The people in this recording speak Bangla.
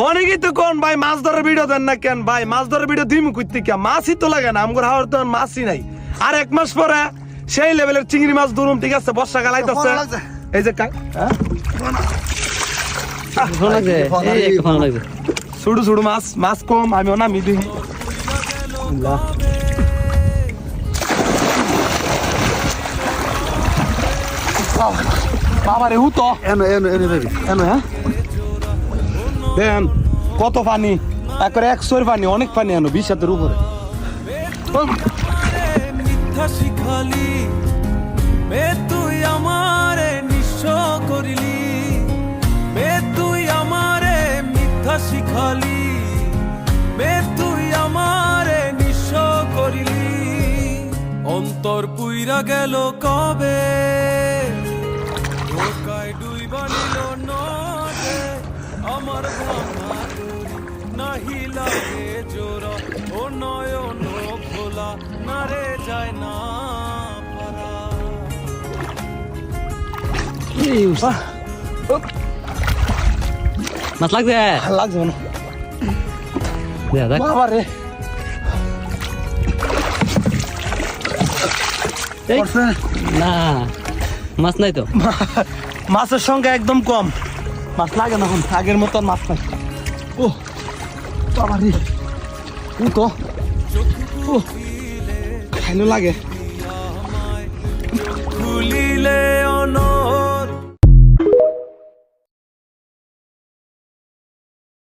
অনেকেই তো কোন ভাই মাছ ধরার ভিডিও দেন না কেন ভাই? মাছ ধরার ভিডিও দিমু কইতে কি মাছই তো লাগে না, আমগর হাওয়ার তো মাছই নাই। আর 1 মাস পরে সেই লেভেলের চিংড়ি মাছ ধরুম, ঠিক আছে? বর্ষাকাল আইতাছে, এই যে ছোট ছোট মাছ, মাছ কম, আমিও নামি দিই। বাবা রে হুতো এনো এনো এনো বেবি এনো। হ্যাঁ দেন কত পানি, একবারে 100 পানি, অনেক পানি আনো 20 হাতের উপরে। মিথ্যা শিখালি বে তুই আমারে নিঃস্ব করিলি, বে তুই আমারে মিথ্যা শিখালি, বে তুই আমারে নিঃস্ব করিলি। অন্তর পুইরা গেল কবে, ধোকায় ডুইবা নিল নদে আমার ভাঙা তরি, নাহি লাগে জোড়া ও নয়ন খোলা, না রে যায় না পারা। মাছ লাগছে লাগছে না দেখ বাবা রে। এই, না মাছ নাই তো। মাছের সংখ্যা একদম কম, মাছ লাগে না এখন, আগের মতন মাছ নাই। ও বাবা রে, ও তো খাইলো লাগে। খুলিলে অন